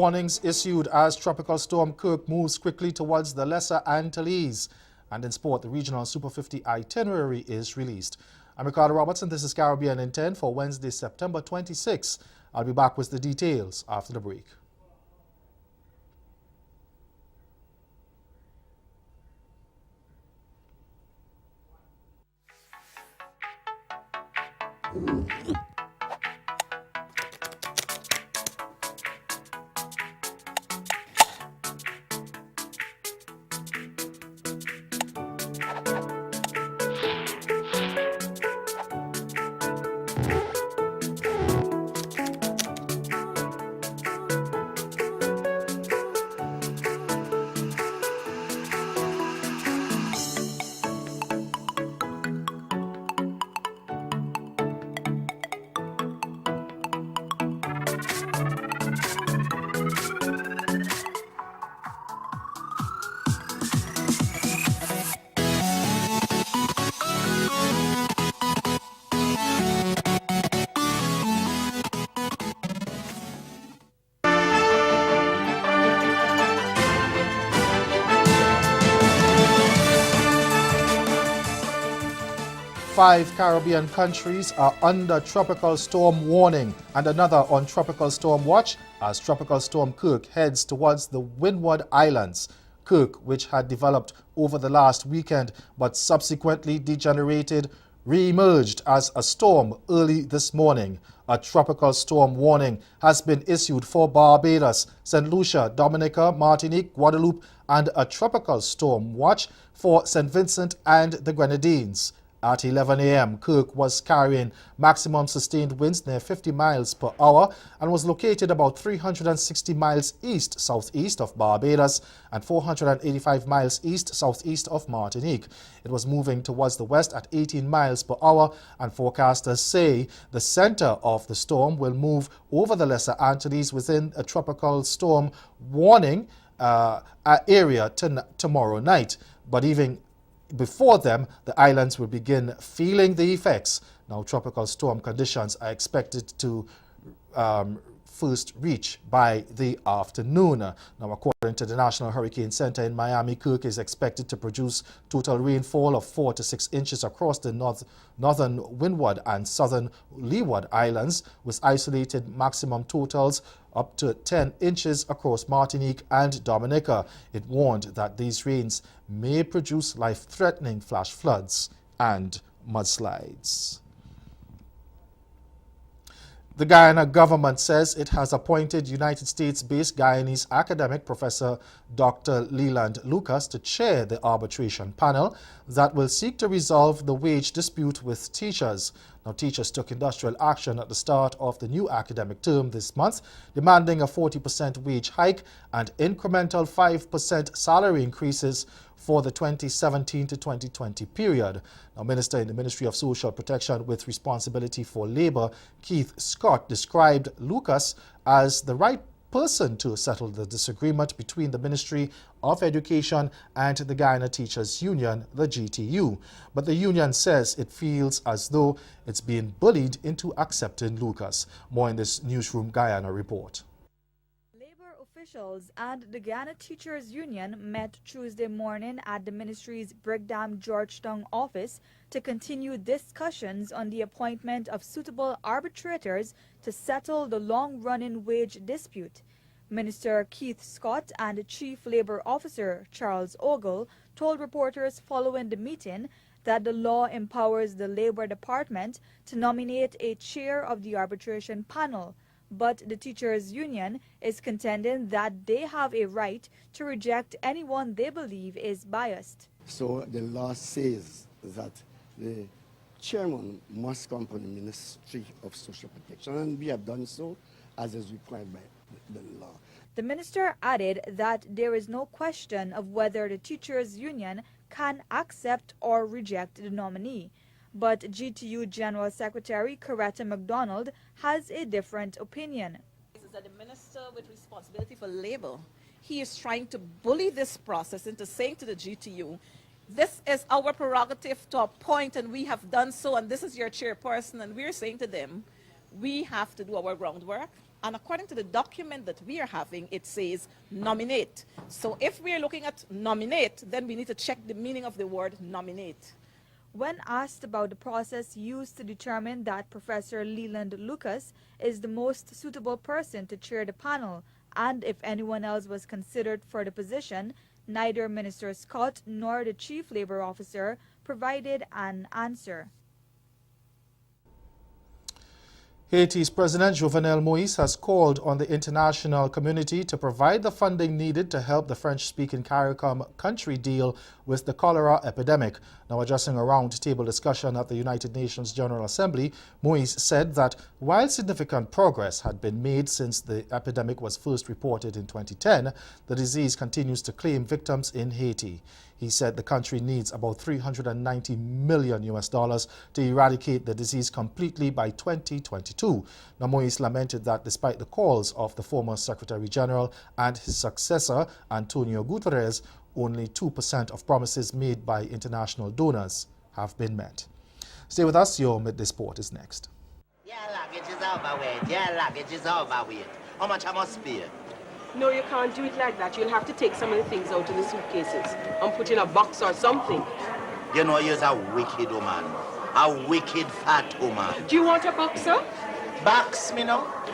warnings issued as Tropical Storm Kirk moves quickly towards the Lesser Antilles. And in sport, the regional Super 50 itinerary is released. I'm Ricardo Robertson. This is Caribbean in 10 for Wednesday, September 26. I'll be back with the details after the break. Five Caribbean countries are under tropical storm warning and another on tropical storm watch as Tropical Storm Kirk heads towards the Windward Islands. Kirk, which had developed over the last weekend but subsequently degenerated, re-emerged as a storm early this morning. A tropical storm warning has been issued for Barbados, St. Lucia, Dominica, Martinique, Guadeloupe, and a tropical storm watch for St. Vincent and the Grenadines. At 11 a.m., Kirk was carrying maximum sustained winds near 50 miles per hour and was located about 360 miles east-southeast of Barbados and 485 miles east-southeast of Martinique. It was moving towards the west at 18 miles per hour, and forecasters say the center of the storm will move over the Lesser Antilles within a tropical storm warning area tomorrow night. But even before them, the islands will begin feeling the effects. Now, tropical storm conditions are expected to first reach by the afternoon. Now, according to the National Hurricane Center in Miami, Kirk is expected to produce total rainfall of 4 to 6 inches across the northern Windward and southern Leeward Islands, with isolated maximum totals up to 10 inches across Martinique and Dominica. It warned that these rains may produce life-threatening flash floods and mudslides. The Guyana government says it has appointed United States-based Guyanese academic Professor Dr. Leland Lucas to chair the arbitration panel that will seek to resolve the wage dispute with teachers. Now, teachers took industrial action at the start of the new academic term this month, demanding a 40% wage hike and incremental 5% salary increases for the 2017 to 2020 period. Now, Minister in the Ministry of Social Protection with responsibility for labor, Keith Scott, described Lucas as the right person to settle the disagreement between the Ministry of Education and the Guyana Teachers Union, the GTU. But the union says it feels as though it's being bullied into accepting Lucas. More in this Newsroom Guyana report. Labor officials and the Guyana Teachers Union met Tuesday morning at the ministry's Brigham Georgetown office to continue discussions on the appointment of suitable arbitrators to settle the long-running wage dispute. Minister Keith Scott and Chief Labor Officer Charles Ogle told reporters following the meeting that the law empowers the Labor Department to nominate a chair of the arbitration panel, but the teachers' union is contending that they have a right to reject anyone they believe is biased. So the law says that the chairman must come from the Ministry of Social Protection, and we have done so as is required by the law. The minister added that there is no question of whether the teachers' union can accept or reject the nominee, but GTU General Secretary Coretta McDonald has a different opinion. Is that the minister with responsibility for labor, he is trying to bully this process into saying to the GTU, this is our prerogative to appoint and we have done so, and this is your chairperson, and we're saying to them, we have to do our groundwork. And according to the document that we are having, it says nominate. So if we are looking at nominate, then we need to check the meaning of the word nominate. When asked about the process used to determine that Professor Leland Lucas is the most suitable person to chair the panel, and if anyone else was considered for the position, neither Minister Scott nor the Chief Labor Officer provided an answer. Haiti's President Jovenel Moïse has called on the international community to provide the funding needed to help the French-speaking CARICOM country deal with the cholera epidemic. Now addressing a round-table discussion at the United Nations General Assembly, Moïse said that while significant progress had been made since the epidemic was first reported in 2010, the disease continues to claim victims in Haiti. He said the country needs about $390 million to eradicate the disease completely by 2022. Now, Moïse lamented that despite the calls of the former Secretary General and his successor, Antonio Guterres, only 2% of promises made by international donors have been met. Stay with us, your Midday Sport is next. Yeah, luggage is overweight. Yeah, luggage is overweight. How much I must pay? No, you can't do it like that. You'll have to take some of the things out of the suitcases and put in a box or something. You know, you're a wicked woman. A wicked fat woman. Do you want a box, sir? Box, me no? You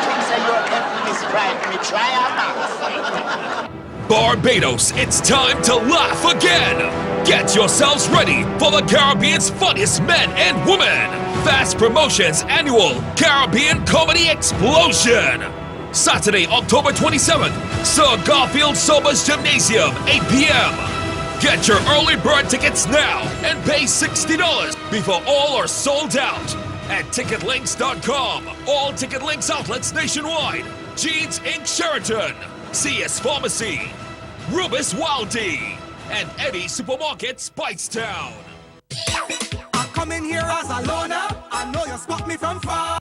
think so you're helping me strike me? Try a box. Barbados, it's time to laugh again. Get yourselves ready for the Caribbean's funniest men and women. Fast Promotions annual Caribbean Comedy Explosion. Saturday, October 27th, Sir Garfield Sobers Gymnasium, 8 p.m. Get your early bird tickets now and pay $60 before all are sold out at ticketlinks.com. All Ticket Links outlets nationwide. Jeans Inc. Sheraton, CS Pharmacy, Rubis Waldy, and Eddie Supermarkets, Bitestown. I come in here as a loner. I know you spot me from far.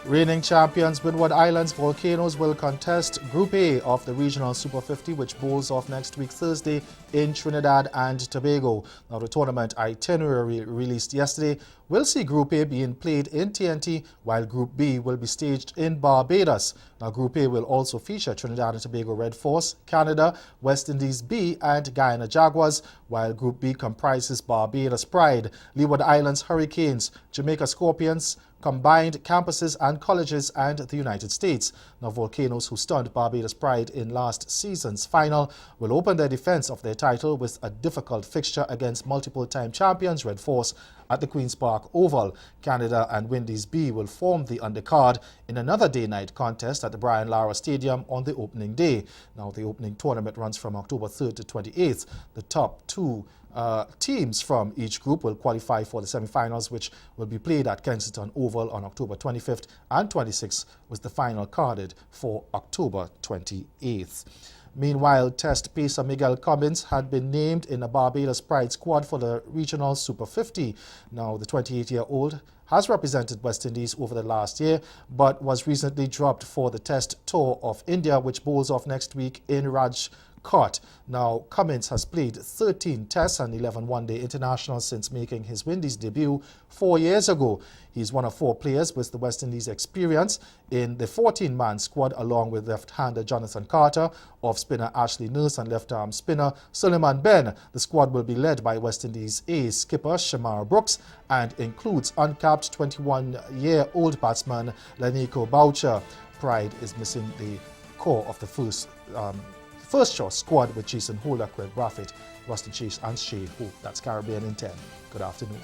Reigning champions Windward Islands Volcanoes will contest Group A of the Regional Super 50, which bowls off next week Thursday in Trinidad and Tobago. Now, the tournament itinerary released yesterday will see Group A being played in TNT, while Group B will be staged in Barbados. Now, Group A will also feature Trinidad and Tobago Red Force, Canada, West Indies B, and Guyana Jaguars, while Group B comprises Barbados Pride, Leeward Islands Hurricanes, Jamaica Scorpions, combined campuses and colleges, and the United States. Now, Volcanoes, who stunned Barbados Pride in last season's final, will open their defense of their title with a difficult fixture against multiple-time champions Red Force at the Queen's Park Oval. Canada and Windies B will form the undercard in another day-night contest at the Brian Lara Stadium on the opening day. Now, the opening tournament runs from October 3rd to 28th. The top two teams from each group will qualify for the semi-finals, which will be played at Kensington Oval on October 25th and 26th, with the final carded for October 28th. Meanwhile, Test pacer Miguel Cummins had been named in the Barbados Pride squad for the Regional Super 50. Now, the 28-year-old has represented West Indies over the last year, but was recently dropped for the Test Tour of India, which bowls off next week in Rajkot. Now, Cummins has played 13 Tests and 11 one-day internationals since making his Windies debut 4 years ago. He's one of 4 players with the West Indies experience in the 14-man squad, along with left-hander Jonathan Carter, off-spinner Ashley Nurse, and left-arm spinner Suleiman Ben. The squad will be led by West Indies ace skipper Shamar Brooks and includes uncapped 21-year-old batsman Lenico Boucher. Pride is missing the core of the first choice squad with Jason Holder, Craig Braffett, Rustin Chase, and Shay Hope. That's Caribbean in 10. Good afternoon.